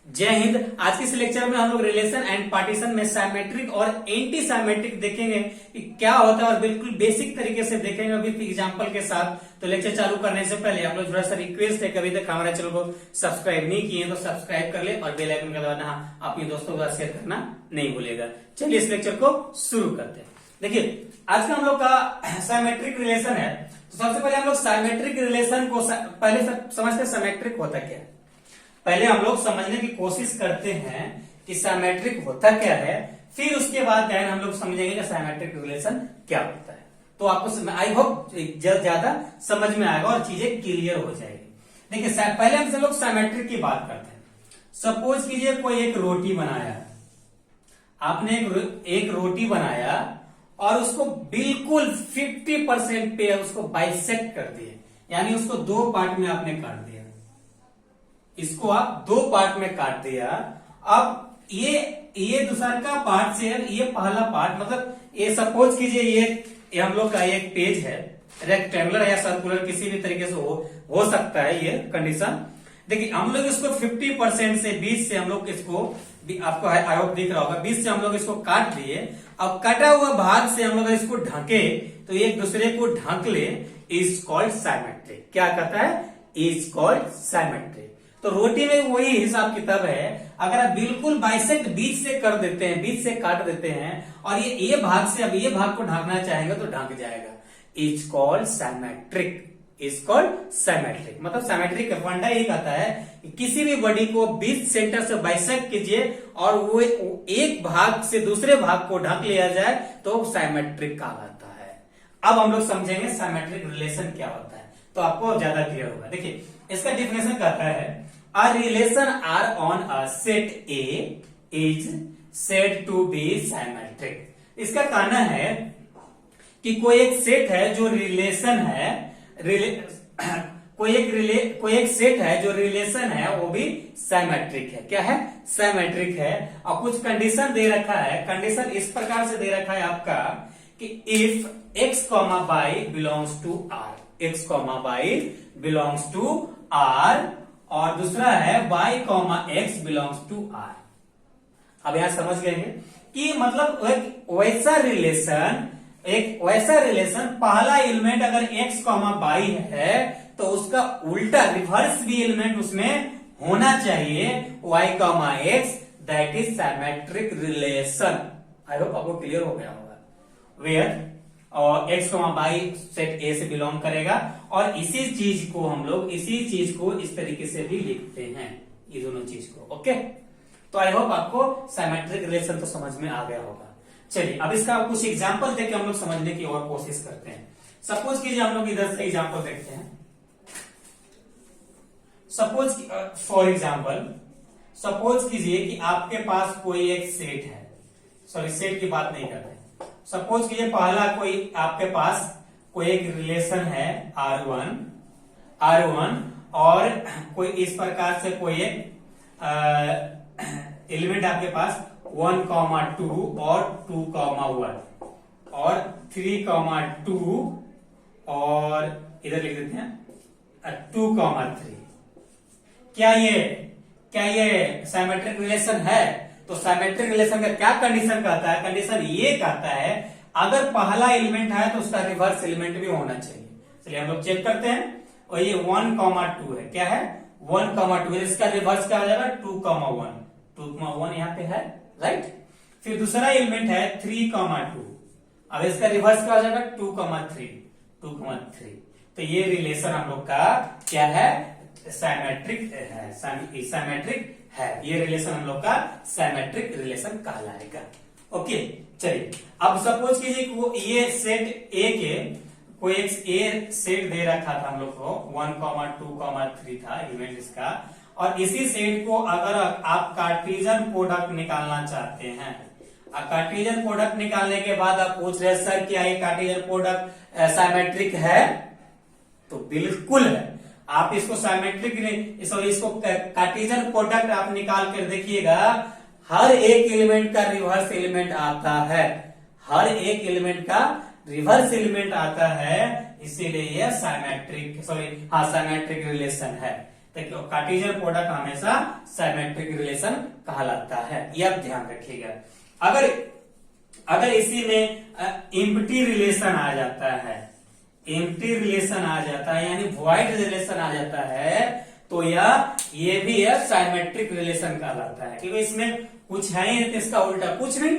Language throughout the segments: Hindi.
जय हिंद। आज के इस लेक्चर में हम लोग रिलेशन एंड पार्टीशन में साइमेट्रिक और एंटी साइमेट्रिक देखेंगे कि क्या होता है और बिल्कुल बेसिक तरीके से देखेंगे अभी एग्जांपल के साथ। तो लेक्चर चालू करने से पहले आप लोग थोड़ा सा रिक्वेस्ट है, कभी तक हमारे चैनल को सब्सक्राइब नहीं किए तो सब्सक्राइब कर ले और बेल आइकन का दबाना अपने दोस्तों के साथ शेयर करना नहीं भूलेगा। चलिए इस लेक्चर को शुरू करते हैं। देखिए आज का हम लोग का साइमेट्रिक रिलेशन है। तो सबसे पहले हम लोग साइमेट्रिक रिलेशन को पहले समझते हैं साइमेट्रिक होता क्या है। पहले हम लोग समझने की कोशिश करते हैं कि साइमेट्रिक होता क्या है, फिर उसके बाद हम लोग समझेंगे कि साइमेट्रिक रिलेशन क्या होता है। तो आपको आई होप ज्यादा समझ में आएगा और चीजें क्लियर हो जाएगी। देखिए पहले हम लोग साइमेट्रिक की बात करते हैं। सपोज कीजिए कोई एक रोटी बनाया, आपने एक रोटी बनाया और उसको बिल्कुल 50% पे उसको बाइसेक्ट कर दिए, यानी उसको दो पार्ट में आपने काट दिया। इसको आप दो पार्ट में काट दिया। अब ये दूसरा का पार्ट से ये पहला पार्ट, मतलब ये सपोज कीजिए ये हम लोग का एक पेज है, रेक्टेंगुलर या सर्कुलर किसी भी तरीके से हो सकता है ये कंडीशन। देखिए हम लोग इसको 50% से 20 से हम लोग इसको, आपको आई होप दिख रहा होगा, 20 से हम लोग इसको काट दिए। अब कटा हुआ भाग से हम लोग इसको ढके तो एक दूसरे को ढक ले, इज कॉल्ड साइमेट्रिक। क्या कहता है? Is called symmetric. तो रोटी में वही हिसाब किताब है। अगर आप बिल्कुल बाइसेक्ट बीच से कर देते हैं, बीच से काट देते हैं और ये भाग से अब ये भाग को ढकना चाहेंगे तो ढक जाएगा। Is called symmetric. Is called symmetric. मतलब साइमेट्रिक का फंडा यही कहता है कि किसी भी बॉडी को बीच सेंटर से बाइसेक्ट कीजिए और वो एक भाग से दूसरे भाग को ढक लिया जाए तो साइमेट्रिक कहलाता है। अब हम लोग समझेंगे साइमेट्रिक रिलेशन क्या होता है, तो आपको ज्यादा क्लियर होगा। देखिए इसका डिफिनेशन कहता है a relation R on a set A is said to be symmetric। इसका कहना है कि कोई एक सेट है जो रिलेशन है, कोई एक सेट है जो रिलेशन है वो भी साइमेट्रिक है। क्या है? साइमेट्रिक है। और कुछ कंडीशन दे रखा है। कंडीशन इस प्रकार से दे रखा है आपका कि if x, y belongs to R, x, y belongs to R और दूसरा है y, x belongs to R। अब यहां समझ गए कि मतलब एक वैसा रिलेशन पहला एलिमेंट अगर x, y है तो उसका उल्टा रिवर्स भी एलिमेंट उसमें होना चाहिए, y, x। That is symmetric relation. I hope आपको क्लियर हो गया होगा। वेयर और x, y सेट A से बिलोंग करेगा और इसी चीज को हम लोग इस तरीके से भी लिखते हैं, ये दोनों चीज को। ओके, तो आई होप आपको साइमेट्रिक रिलेशन तो समझ में आ गया होगा। चलिए अब इसका कुछ एग्जांपल देके हम लोग समझने की और कोशिश करते हैं। सपोज कीजिए हम लोग इधर से एग्जांपल देखते हैं। सपोज फॉर एग्जांपल सपोज कीजिए कि आपके पास कोई एक सेट है, सॉरी सेट की बात नहीं करते। सपोज कीजिए पहला कोई आपके पास कोई एक रिलेशन है R1 और कोई इस प्रकार से कोई एक एलिमेंट आपके पास 1, 2 और 2, 1 और 3, 2 और इधर लिख देते हैं 2, 3। क्या ये साइमेट्रिक रिलेशन है? तो साइमेट्रिक रिलेशन का क्या कंडीशन कहता है? कंडीशन ये कहता है अगर पहला एलिमेंट है तो उसका रिवर्स एलिमेंट भी होना चाहिए। चलिए हम लोग चेक करते हैं। और ये 1, 2 है। क्या है? 1, 2। इसका रिवर्स क्या हो जाएगा? 2, 1। 2, 1 यहाँ पे है, राइट। फिर दूसरा एलिमेंट है 3, 2। अब इसका रिवर्स क्या हो जाएगा? 2, 3। तो ये रिलेशन हम लोग का क्या है? साइमेट्रिक है। साइमेट्रिक है। ये रिलेशन हम लोग का साइमेट्रिक रिलेशन कहलाएगा। ओके, चलिए अब सपोज कीजिए कि ये सेट ए के कोई एक ए सेट दे रखा था हम लोग को, 1, 2, 3 था एलिमेंट इसका। और इसी सेट को अगर आप कार्टेशियन प्रोडक्ट निकालना चाहते हैं, कार्टेशियन प्रोडक्ट निकालने के बाद आप पूछ रहे सर क्या ये कार्टेशियन प्रोडक्ट साइमेट्रिक है? तो बिल्कुल है। आप इसको साइमेट्रिक सॉरी इसको कार्टेशियन प्रोडक्ट आप निकाल कर देखिएगा, हर एक एलिमेंट का रिवर्स एलिमेंट आता है। हर एक एलिमेंट का रिवर्स एलिमेंट आता है, इसीलिए यह साइमेट्रिक रिलेशन है। तो कार्टेशियन प्रोडक्ट हमेशा सिमेट्रिक रिलेशन कहलाता है, यह ध्यान रखिएगा। अगर इसी में एम्प्टी रिलेशन आ जाता है, एम्प्टी रिलेशन आ जाता है यानी वॉइड रिलेशन आ जाता है, तो ये भी सिमेट्रिक रिलेशन कहलाता है, क्योंकि इसमें कुछ है ही नहीं, तो इसका उल्टा कुछ नहीं,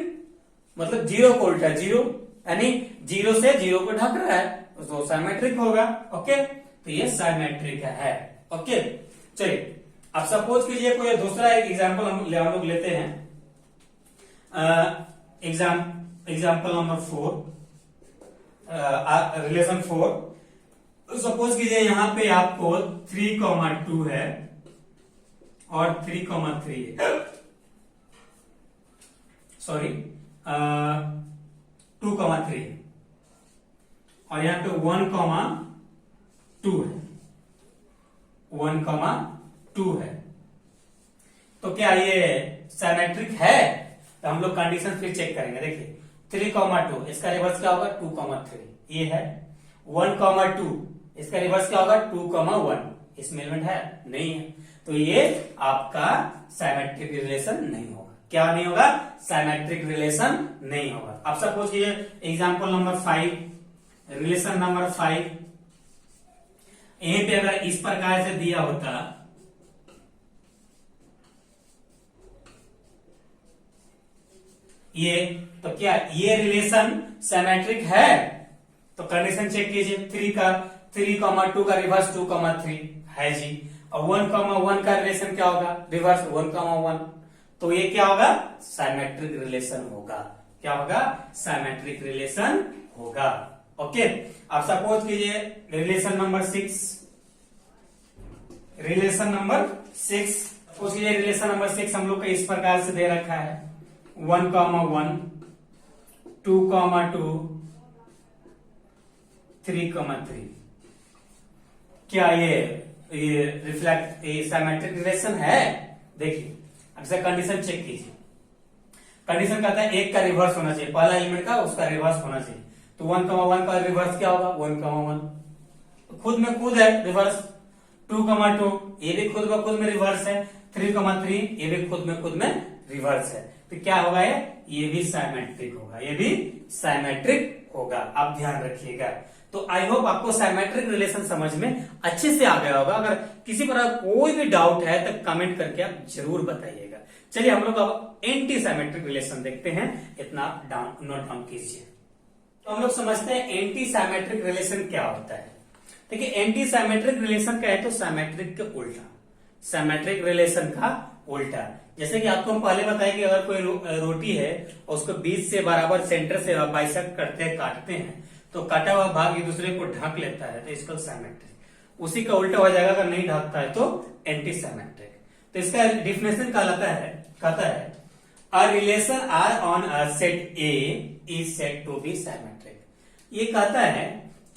मतलब जीरो को उल्टा जीरो, यानी जीरो से जीरो को ढक रहा है, तो सिमेट्रिक होगा। ओके, तो ये सिमेट्रिक है। ओके, चलिए अब सपोज कीजिए कोई दूसरा एक एग्जांपल हम लोग लेते हैं। Example number 4, relation 4। सपोज कीजिए यहाँ पे आपको 3,2 है और 3,3 है, सॉरी 2,3 है, और यहाँ पे 1,2 है, 1,2 है। तो क्या ये सिमेट्रिक है? तो हम लोग कंडीशन फिर चेक करेंगे। देखिए 3,2 इसका रिवर्स क्या होगा? 2,3 ये है। 1,2 इसका रिवर्स क्या होगा? 2,1। इसमें एलिमेंट है? नहीं है, तो ये आपका सिमेट्रिक रिलेशन नहीं होगा। क्या नहीं होगा? सिमेट्रिक रिलेशन नहीं होगा। अब सपोज कीजिए एग्जांपल नंबर 5, रिलेशन नंबर 5, यहीं पे अगर इस प्रकार से दिया होता, ये तो क्या ये रिलेशन सिमेट्रिक है? तो कंडीशन चेक कीजिए। 3,2 का रिवर्स 2,3 है जी, और 1,1 का रिलेशन क्या होगा? रिवर्स 1,1। तो ये क्या होगा? सिमेट्रिक रिलेशन होगा। क्या होगा? सिमेट्रिक रिलेशन होगा। ओके, अब सपोज कीजिए relation number 6, relation number 6, suppose कीजिए रिलेशन नंबर 6 हम लोग का इस प्रकार से दे रखा है, 1,1, 2,2, 3,3। क्या ये रिफ्लेक्ट ये सिमेट्रिक रिलेशन है? देखिए अक्सर कंडीशन चेक कीजिए। कंडीशन कहता है एक का रिवर्स होना चाहिए, पहला एलिमेंट का उसका रिवर्स होना चाहिए। तो 1,1 का रिवर्स क्या होगा? 1,1 खुद में खुद है रिवर्स। 2,2 ये भी खुद ब खुद में रिवर्स है। 3,3 ये भी खुद में रिवर्स है। तो क्या होगा? ये भी सिमेट्रिक होगा, ये भी सिमेट्रिक होगा। आप ध्यान रखिएगा। तो आई होप आपको सिमेट्रिक रिलेशन समझ में अच्छे से आ गया होगा। अगर किसी प्रकार कोई भी डाउट है तो कमेंट करके आप जरूर बताइएगा। चलिए हम लोग अब एंटी सिमेट्रिक रिलेशन देखते हैं, इतना नोट डाउन कीजिए। तो हम लोग समझते हैं एंटी सिमेट्रिक रिलेशन क्या होता है। देखिए एंटी सिमेट्रिक रिलेशन क्या है? तो सिमेट्रिक के उल्टा, सिमेट्रिक रिलेशन का उल्टा। जैसे कि आपको हम पहले बताया कि अगर कोई रोटी है और उसको बीच से बराबर सेंटर से बाइसेक्ट करते हैं, काटते हैं, तो काटा हुआ भाग एक दूसरे को ढक लेता है, तो इसको सिमेट्रिक। उसी का उल्टा हो जाएगा अगर नहीं ढकता है तो एंटी सिमेट्रिक। तो इसका डिफिनेशन कहता है a relation R on a set A is said to be symmetric. ये कहता है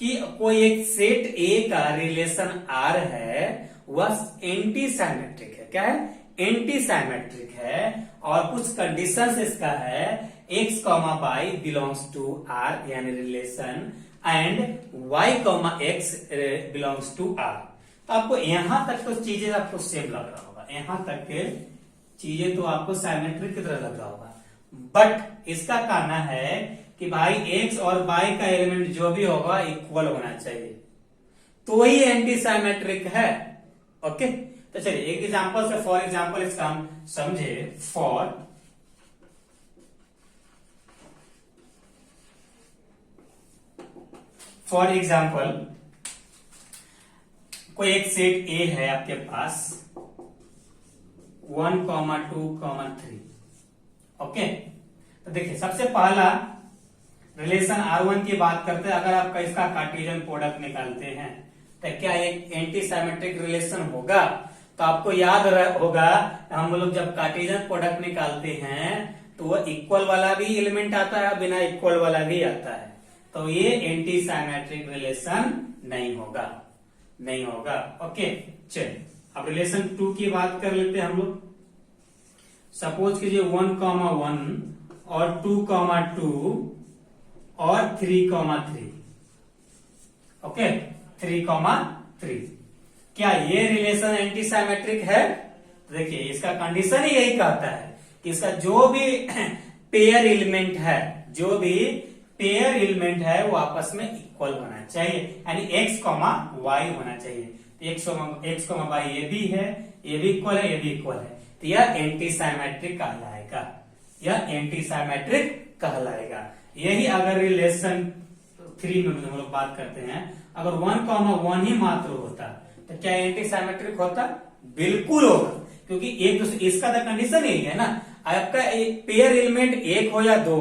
कि कोई एक सेट ए का रिलेशन आर है, वह एंटी सिमेट्रिक है। क्या है? एंटी सिमेट्रिक है। और कुछ कंडीशंस इसका है, x, y belongs to R यानी relation, and y, x belongs to R। तो आपको यहां तक तो चीजें आपको सेम लग रहा होगा, यहां तक के चीजें तो आपको सिमेट्रिक की तरह लग रहा होगा। बट इसका कहना है कि भाई x और y का एलिमेंट जो भी होगा इक्वल होना चाहिए, तो ही एंटी सिमेट्रिक है। ओके, तो चलिए एक एग्जांपल से, फॉर एग्जांपल इसका हम समझे। फॉर एग्जांपल कोई एक सेट ए है आपके पास 1,2,3। ओके, तो देखिए सबसे पहला रिलेशन R1 की बात करते हैं। अगर आपका इसका कार्टेशियन प्रोडक्ट निकालते हैं तो क्या एक एंटी सिमेट्रिक रिलेशन होगा? तो आपको याद होगा हम लोग जब कार्टेशियन प्रोडक्ट निकालते हैं तो वो इक्वल वाला भी एलिमेंट आता है, बिना इक्वल वाला भी आता है। तो ये एंटी सिमेट्रिक रिलेशन नहीं होगा, नहीं होगा। ओके, चलिए अब रिलेशन 2 की बात कर लेते हैं हम लोग। सपोज कीजिए 1,1 और 2,2 और 3,3। ओके, 3,3। क्या ये रिलेशन एंटी साइमेट्रिक है? देखिए इसका कंडीशन ही यही कहता है कि इसका जो भी पेयर एलिमेंट है, जो भी पेयर एलिमेंट है वो आपस में इक्वल होना चाहिए, यानी x, y होना चाहिए। तो x, y ये भी है, ये भी इक्वल है, ये भी इक्वल है, तो यह एंटी साइमेट्रिक कहलाएगा, यह एंटी साइमेट्रिक कहलाएगा। यही अगर रिलेशन 3 में हम लोग बात करते हैं, अगर 1, 1 ही मात्र होता तो क्या एंटी साइमेट्रिक होता? बिल्कुल होगा, क्योंकि एक दूसरे, इसका तो कंडीशन यही है ना, आपका पेयर एलिमेंट 1 हो या 2,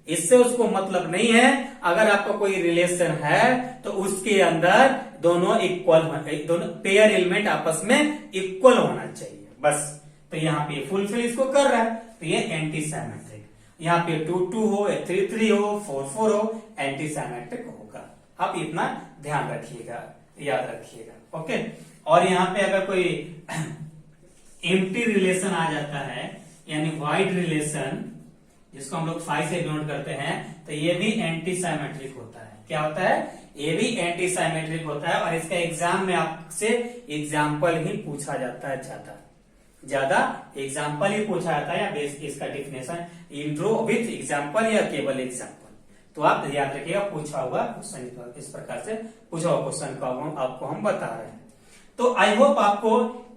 इससे उसको मतलब नहीं है। अगर आपका कोई रिलेशन है तो उसके अंदर दोनों इक्वल, दोनों पेयर एलिमेंट आपस में इक्वल होना चाहिए, बस। तो यहाँ पे फुलफिल इसको कर रहा है, तो ये एंटी साइमेट्रिक। यहाँ पे 2, 2 हो, 3, 3 हो, 4, 4 हो, एंटी साइमेट्रिक होगा। आप इतना ध्यान रखिएगा, याद रखिएगा, ओके। और यहाँ पे अगर कोई एम्प्टी रिलेशन आ जाता है, यानी वाइड रिलेशन, जिसको हम लोग 5 से डिनोट करते हैं, तो ये भी एंटी साइमेट्रिक होता है। क्या होता है? ये भी एंटी साइमेट्रिक होता है, और इसका एग्जाम में आपसे एग्जाम्पल ही पूछा जाता है, ज्यादा एग्जाम्पल ही पूछा जाता है, या बेस इसका डिफिनेशन इंट्रो विथ एग्जाम्पल या केवल एग्जाम्पल। तो आप याद रखिएगा, पूछा हुआ क्वेश्चन इस प्रकार से पूछा हुआ क्वेश्चन का आपको हम बता रहे हैं। तो आई होप आपको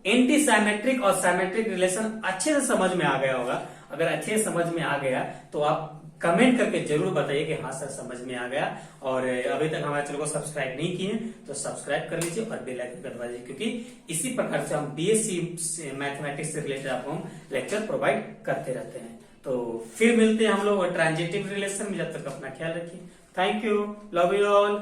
एंटी साइमेट्रिक और साइमेट्रिक रिलेशन अच्छे से समझ में आ गया होगा। अगर अच्छे से समझ में आ गया तो आप कमेंट करके जरूर बताइए कि हाँ सर समझ में आ गया। और अभी तक हमारे चैनल को सब्सक्राइब नहीं किए तो सब्सक्राइब कर लीजिए और बेल आइकन दबा दीजिए, क्योंकि इसी प्रकार से हम बीएससी मैथमेटिक्स से रिलेटेड आपको हम लेक्चर प्रोवाइड करते रहते हैं। तो फिर मिलते हैं हम लोग ट्रांजिटिव रिलेशन में, जब तक अपना ख्याल रखिए। Thank you, love you all.